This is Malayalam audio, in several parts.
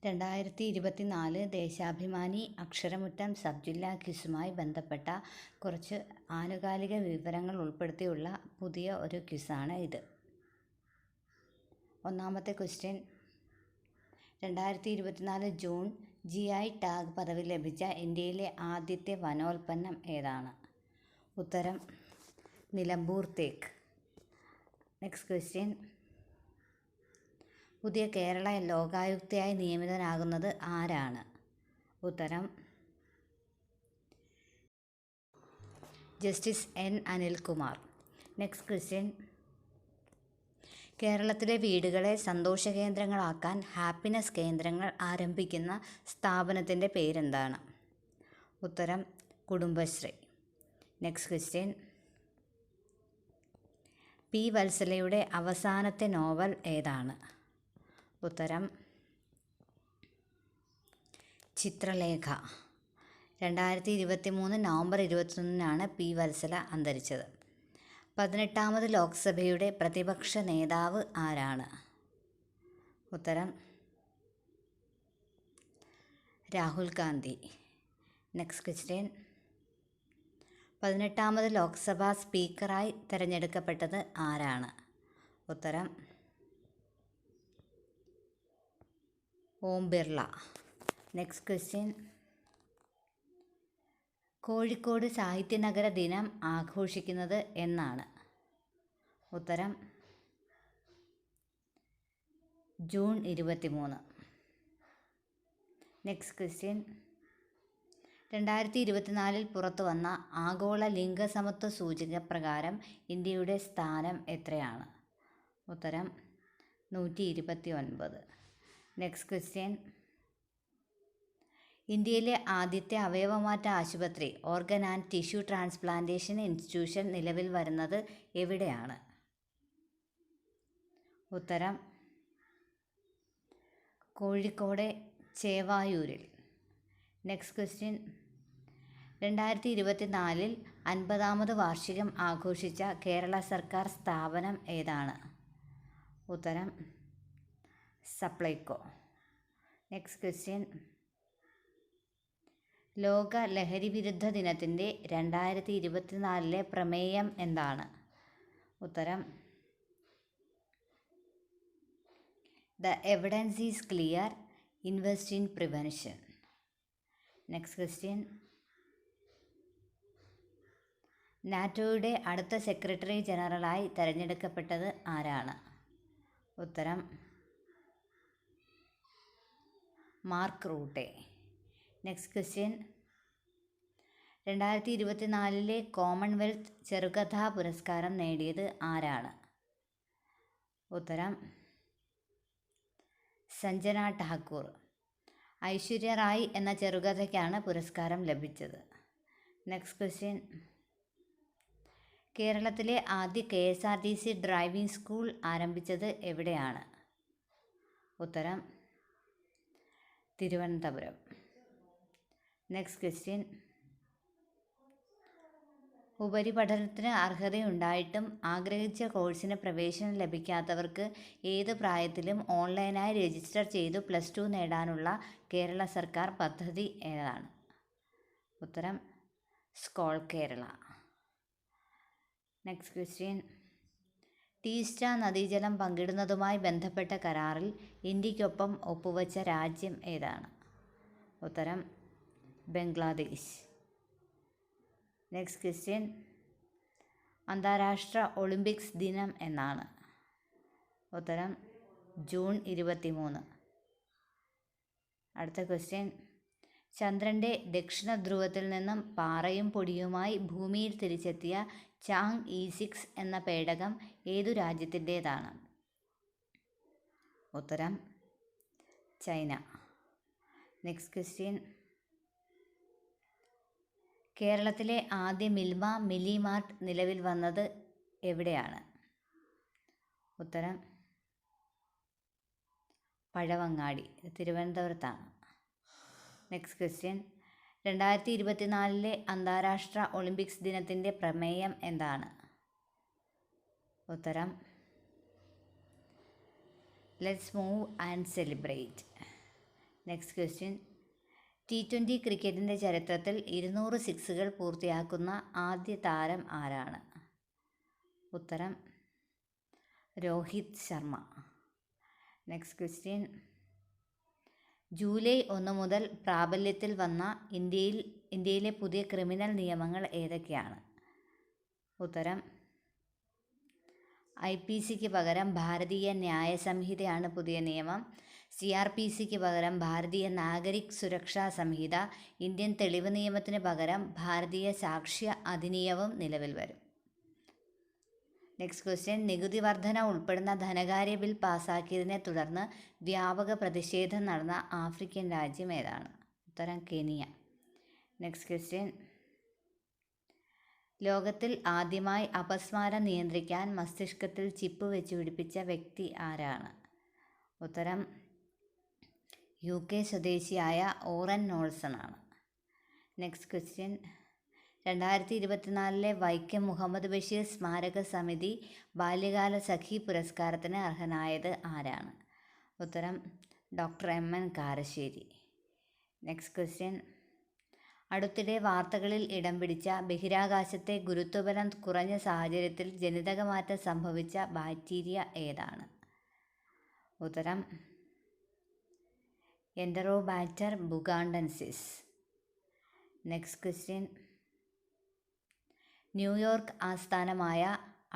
2024 ദേശാഭിമാനി അക്ഷരമുറ്റം സബ് ജില്ലാ ക്വിസുമായി ബന്ധപ്പെട്ട കുറച്ച് ആനുകാലിക വിവരങ്ങൾ ഉൾപ്പെടുത്തിയുള്ള പുതിയ ഒരു ക്വിസാണ് ഇത്. ഒന്നാമത്തെ ക്വസ്റ്റ്യൻ, 2024 ജൂൺ GI ടാഗ് പദവി ലഭിച്ച ഇന്ത്യയിലെ ആദ്യത്തെ വനോൽപ്പന്നം ഏതാണ്? ഉത്തരം നിലമ്പൂർ തേക്ക്. നെക്സ്റ്റ് ക്വസ്റ്റ്യൻ, പുതിയ കേരള ലോകായുക്തയായി നിയമിതനാകുന്നത് ആരാണ്? ഉത്തരം justice N. Anilkumar. Next question, കേരളത്തിലെ വീടുകളെ സന്തോഷകേന്ദ്രങ്ങളാക്കാൻ ഹാപ്പിനെസ് കേന്ദ്രങ്ങൾ ആരംഭിക്കുന്ന സ്ഥാപനത്തിൻ്റെ പേരെന്താണ്? ഉത്തരം കുടുംബശ്രീ. Next question, P. വത്സലയുടെ അവസാനത്തെ നോവൽ ഏതാണ്? ഉത്തരം ചിത്രലേഖ. 2023 November 21 P. വത്സല അന്തരിച്ചത്. 18ാമത് ലോക്സഭയുടെ പ്രതിപക്ഷ നേതാവ് ആരാണ്? ഉത്തരം രാഹുൽ ഗാന്ധി. നെക്സ്റ്റ് ക്വസ്റ്റ്യൻ, 18ാമത് ലോക്സഭാ സ്പീക്കറായി തിരഞ്ഞെടുക്കപ്പെട്ടത് ആരാണ്? ഉത്തരം ഓം ബിർള. നെക്സ്റ്റ് ക്വസ്റ്റ്യൻ, കോഴിക്കോട് സാഹിത്യനഗര ദിനം ആഘോഷിക്കുന്നത് എന്നാണ്? ഉത്തരം ജൂൺ 23. നെക്സ്റ്റ് ക്വസ്റ്റ്യൻ, 2024 പുറത്തു വന്ന ആഗോള ലിംഗസമത്വ സൂചിക പ്രകാരം ഇന്ത്യയുടെ സ്ഥാനം എത്രയാണ്? ഉത്തരം 129. നെക്സ്റ്റ് ക്വസ്റ്റ്യൻ, ഇന്ത്യയിലെ ആദ്യത്തെ അവയവമാറ്റ ആശുപത്രി organ and tissue transplantation institution നിലവിൽ വരുന്നത് എവിടെയാണ്? ഉത്തരം കോഴിക്കോട് ചേവായൂരിൽ. നെക്സ്റ്റ് ക്വസ്റ്റ്യൻ, 2024 50ാമത് വാർഷികം ആഘോഷിച്ച കേരള സർക്കാർ സ്ഥാപനം ഏതാണ്? ഉത്തരം സപ്ലൈകോ. നെക്സ്റ്റ് ക്വസ്റ്റ്യൻ, ലോക ലഹരി വിരുദ്ധ ദിനത്തിൻ്റെ 2024 പ്രമേയം എന്താണ്? ഉത്തരം the evidence is clear, invest in prevention. Next question, നാറ്റോയുടെ അടുത്ത സെക്രട്ടറി ജനറലായി തിരഞ്ഞെടുക്കപ്പെട്ടത് ആരാണ്? ഉത്തരം Mark Rutte. Next question, 2024 Commonwealth ചെറുകഥാ പുരസ്കാരം നേടിയത് ആരാണ്? ഉത്തരം സഞ്ജന ഠാക്കൂർ. ഐശ്വര്യ റായ് എന്ന ചെറുകഥയ്ക്കാണ് പുരസ്കാരം ലഭിച്ചത്. നെക്സ്റ്റ് ക്വസ്റ്റ്യൻ, കേരളത്തിലെ ആദ്യ KSRTC ഡ്രൈവിംഗ് സ്കൂൾ ആരംഭിച്ചത് എവിടെയാണ്? ഉത്തരം തിരുവനന്തപുരം. നെക്സ്റ്റ് ക്വസ്റ്റ്യൻ, ഉപരിപഠനത്തിന് അർഹതയുണ്ടായിട്ടും ആഗ്രഹിച്ച കോഴ്സിന് പ്രവേശനം ലഭിക്കാത്തവർക്ക് ഏത് പ്രായത്തിലും ഓൺലൈനായി രജിസ്റ്റർ ചെയ്തു +2 നേടാനുള്ള കേരള സർക്കാർ പദ്ധതി ഏതാണ്? ഉത്തരം സ്കോൾ കേരള. നെക്സ്റ്റ് ക്വസ്റ്റ്യൻ, ടീസ്റ്റ നദീജലം പങ്കിടുന്നതുമായി ബന്ധപ്പെട്ട കരാറിൽ ഇന്ത്യക്കൊപ്പം ഒപ്പുവച്ച രാജ്യം ഏതാണ്? ഉത്തരം ബംഗ്ലാദേശ്. നെക്സ്റ്റ് ക്വസ്റ്റ്യൻ, അന്താരാഷ്ട്ര ഒളിമ്പിക്സ് ദിനം എന്നാണ്? ഉത്തരം ജൂൺ 23. അടുത്ത ക്വസ്റ്റ്യൻ, ചന്ദ്രൻ്റെ ദക്ഷിണ ധ്രുവത്തിൽ നിന്നും പാറയും പൊടിയുമായി ഭൂമിയിൽ തിരിച്ചെത്തിയ ചാങ് E6 എന്ന പേടകം ഏതു രാജ്യത്തിൻ്റേതാണ്? ഉത്തരം ചൈന. നെക്സ്റ്റ് ക്വസ്റ്റ്യൻ, കേരളത്തിലെ ആദ്യ മിൽമ മിലി മാർട്ട് നിലവിൽ വന്നത് എവിടെയാണ്? ഉത്തരം പഴവങ്ങാടി, തിരുവനന്തപുരത്താണ്. നെക്സ്റ്റ് ക്വസ്റ്റ്യൻ, 2024 അന്താരാഷ്ട്ര ഒളിമ്പിക്സ് ദിനത്തിൻ്റെ പ്രമേയം എന്താണ്? ഉത്തരം let's move and celebrate. Next question, T20 ക്രിക്കറ്റിൻ്റെ ചരിത്രത്തിൽ 200 സിക്സുകൾ പൂർത്തിയാക്കുന്ന ആദ്യ താരം ആരാണ്? ഉത്തരം Rohit Sharma. Next question, July 1 മുതൽ പ്രാബല്യത്തിൽ വന്ന ഇന്ത്യയിലെ പുതിയ ക്രിമിനൽ നിയമങ്ങൾ ഏതൊക്കെയാണ്? ഉത്തരം IPCക്ക് പകരം ഭാരതീയ ന്യായ സംഹിതയാണ് പുതിയ നിയമം. CRPCക്ക് പകരം ഭാരതീയ നാഗരിക് സുരക്ഷാ സംഹിത, ഇന്ത്യൻ തെളിവ് നിയമത്തിന് പകരം ഭാരതീയ സാക്ഷ്യ അധിനിയമവും നിലവിൽ വരും. നെക്സ്റ്റ് ക്വസ്റ്റ്യൻ, നികുതി വർധന ഉൾപ്പെടുന്ന ധനകാര്യ ബിൽ പാസാക്കിയതിനെ തുടർന്ന് വ്യാപക പ്രതിഷേധം നടന്ന ആഫ്രിക്കൻ രാജ്യം ഏതാണ്? ഉത്തരം കെനിയ. നെക്സ്റ്റ് ക്വസ്റ്റ്യൻ, ലോകത്തിൽ ആദ്യമായി അപസ്മാരം നിയന്ത്രിക്കാൻ മസ്തിഷ്കത്തിൽ ചിപ്പ് വെച്ച് പിടിപ്പിച്ച വ്യക്തി ആരാണ്? ഉത്തരം UK സ്വദേശിയായ ഓറൻ നോൾസൺ ആണ്. നെക്സ്റ്റ് ക്വസ്റ്റ്യൻ, 2024 വൈക്കം മുഹമ്മദ് ബഷീർ സ്മാരക സമിതി ബാല്യകാല സഖി പുരസ്കാരത്തിന് അർഹനായത് ആരാണ്? ഉത്തരം doctor MN Karassery. Next question, അടുത്തിടെ വാർത്തകളിൽ ഇടം പിടിച്ച ബഹിരാകാശത്തെ ഗുരുത്വബലം കുറഞ്ഞ സാഹചര്യത്തിൽ ജനിതകമാറ്റം സംഭവിച്ച ബാക്ടീരിയ ഏതാണ്? ഉത്തരം എൻറ്ററോബാക്ടർ ബുഗാണ്ടൻസിസ്. നെക്സ്റ്റ് ക്വസ്റ്റ്യൻ, ന്യൂയോർക്ക് ആസ്ഥാനമായ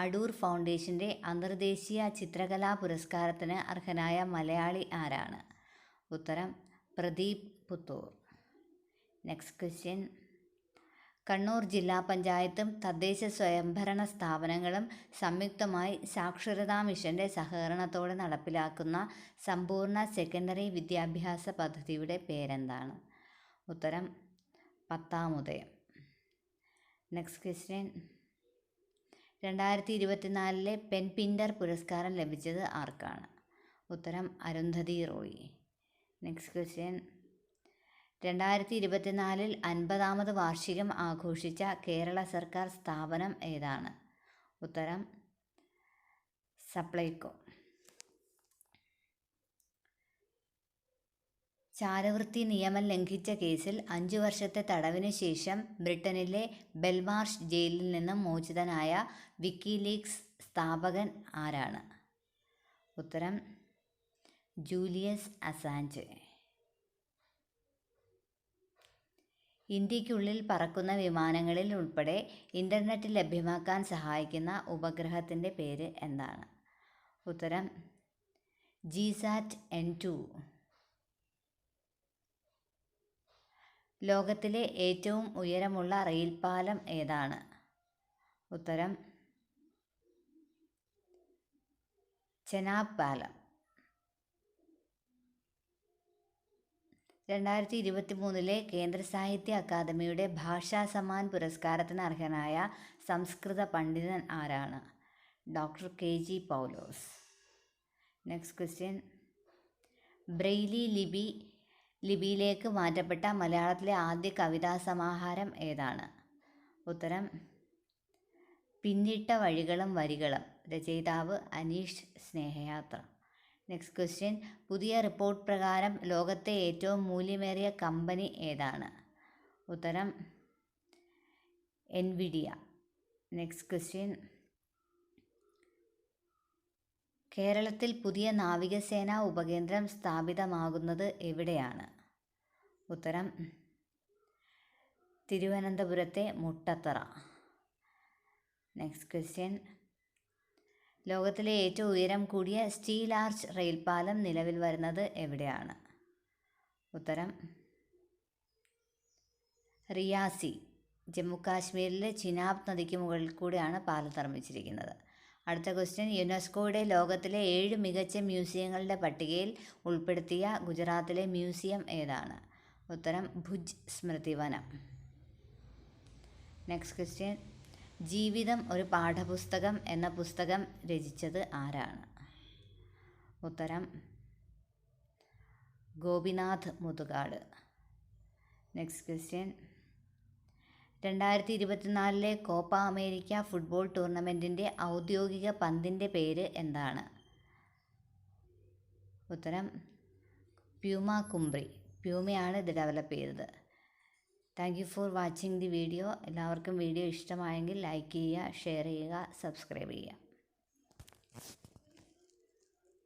അടൂർ ഫൗണ്ടേഷൻ്റെ അന്തർദേശീയ ചിത്രകലാ പുരസ്കാരത്തിന് അർഹനായ മലയാളി ആരാണ്? ഉത്തരം പ്രദീപ് പുത്തൂർ. നെക്സ്റ്റ് ക്വസ്റ്റ്യൻ, കണ്ണൂർ ജില്ലാ പഞ്ചായത്തും തദ്ദേശ സ്വയംഭരണ സ്ഥാപനങ്ങളും സംയുക്തമായി സാക്ഷരതാ മിഷൻ്റെ സഹകരണത്തോടെ നടപ്പിലാക്കുന്ന സമ്പൂർണ്ണ സെക്കൻഡറി വിദ്യാഭ്യാസ പദ്ധതിയുടെ പേരെന്താണ്? ഉത്തരം 10ാം ഉദയം. നെക്സ്റ്റ് ക്വസ്റ്റ്യൻ, 2024 പെൻ പിൻഡർ പുരസ്കാരം ലഭിച്ചത് ആർക്കാണ്? ഉത്തരം അരുന്ധതി റോയ്. നെക്സ്റ്റ് ക്വസ്റ്റ്യൻ, 2024 50ാമത് വാർഷികം ആഘോഷിച്ച കേരള സർക്കാർ സ്ഥാപനം ഏതാണ്? ഉത്തരം സപ്ലൈകോ. ചാരവൃത്തി നിയമം ലംഘിച്ച കേസിൽ 5 വർഷത്തെ തടവിനു ശേഷം ബ്രിട്ടനിലെ ബെൽമാർഷ് ജയിലിൽ നിന്നും മോചിതനായ വിക്കിലീക്സ് സ്ഥാപകൻ ആരാണ്? ഉത്തരം ജൂലിയസ് അസാഞ്ച്. ഇന്ത്യക്കുള്ളിൽ പറക്കുന്ന വിമാനങ്ങളിൽ ഉൾപ്പെടെ ഇൻ്റർനെറ്റ് ലഭ്യമാക്കാൻ സഹായിക്കുന്ന ഉപഗ്രഹത്തിൻ്റെ പേര് എന്താണ്? ഉത്തരം GSAT-N2. ലോകത്തിലെ ഏറ്റവും ഉയരമുള്ള റെയിൽപാലം ഏതാണ്? ഉത്തരം ചെനാബ് പാലം. 2023 കേന്ദ്ര സാഹിത്യ അക്കാദമിയുടെ ഭാഷാ സമ്മാൻ പുരസ്കാരത്തിന് അർഹനായ സംസ്കൃത പണ്ഡിതൻ ആരാണ്? ഡോക്ടർ KG പൗലോസ്. നെക്സ്റ്റ് ക്വസ്റ്റ്യൻ, ബ്രെയിലി ലിപിയിലേക്ക് മാറ്റപ്പെട്ട മലയാളത്തിലെ ആദ്യ കവിതാ സമാഹാരം ഏതാണ്? ഉത്തരം പിന്നിട്ട വഴികളും വരികളും. രചയിതാവ് അനീഷ് സ്നേഹയാത്ര. നെക്സ്റ്റ് ക്വസ്റ്റ്യൻ, പുതിയ റിപ്പോർട്ട് പ്രകാരം ലോകത്തെ ഏറ്റവും മൂല്യമേറിയ കമ്പനി ഏതാണ്? ഉത്തരം എൻവിഡിയ. നെക്സ്റ്റ് ക്വസ്റ്റ്യൻ, കേരളത്തിൽ പുതിയ നാവികസേനാ ഉപകേന്ദ്രം സ്ഥാപിതമാകുന്നത് എവിടെയാണ്? ഉത്തരം തിരുവനന്തപുരത്തെ മുട്ടത്തറ. നെക്സ്റ്റ് ക്വസ്റ്റ്യൻ, ലോകത്തിലെ ഏറ്റവും ഉയരം കൂടിയ സ്റ്റീൽ ആർച്ച് റെയിൽപാലം നിലവിൽ വരുന്നത് എവിടെയാണ്? ഉത്തരം റിയാസി. ജമ്മു കാശ്മീരിലെ ചിനാബ് നദിക്ക് മുകളിൽ കൂടെയാണ് പാലം നിർമ്മിച്ചിരിക്കുന്നത്. അടുത്ത ക്വസ്റ്റ്യൻ, യുനെസ്കോയുടെ ലോകത്തിലെ 7 മികച്ച മ്യൂസിയങ്ങളുടെ പട്ടികയിൽ ഉൾപ്പെടുത്തിയ ഗുജറാത്തിലെ മ്യൂസിയം ഏതാണ്? ഉത്തരം ഭുജ് സ്മൃതിവനം. നെക്സ്റ്റ് ക്വസ്റ്റ്യൻ, ജീവിതം ഒരു പാഠപുസ്തകം എന്ന പുസ്തകം രചിച്ചത് ആരാണ്? ഉത്തരം Gopinath Muthukad. Next question, 2024 Copa America football ടൂർണമെൻറ്റിൻ്റെ ഔദ്യോഗിക പന്തിൻ്റെ പേര് എന്താണ്? ഉത്തരം പ്യൂമ കുംബ്രി. പ്യൂമയാണ് ഇത് ഡെവലപ്പ് ചെയ്തത്. Thank you for watching the video. എല്ലാവർക്കും വീഡിയോ ഇഷ്ടമായെങ്കിൽ ലൈക്ക് ചെയ്യുക, ഷെയർ ചെയ്യുക, സബ്സ്ക്രൈബ് ചെയ്യുക.